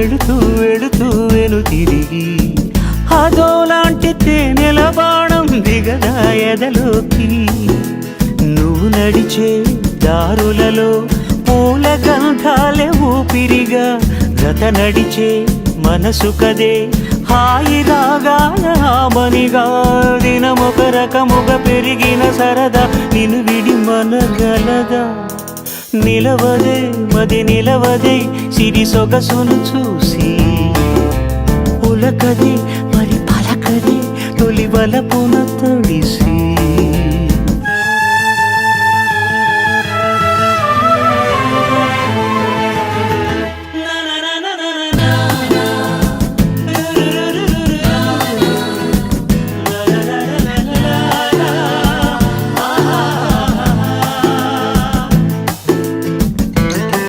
వెళుతూ వెను తిరిగి అదోలాంటి తేనెల బాణం దిగదా ఎదలోకి. నువ్వు నడిచే దారులలో పూల గంధాలే ఊపిరిగా గత నడిచే మనసు కదే హాయి రాగాల హామనిగా. దినమొక రకముగ పెరిగిన సరదా నిన్ను విడి మనగలదా. నిలవదే మది నిలవదే సిరి సొగసును చూసి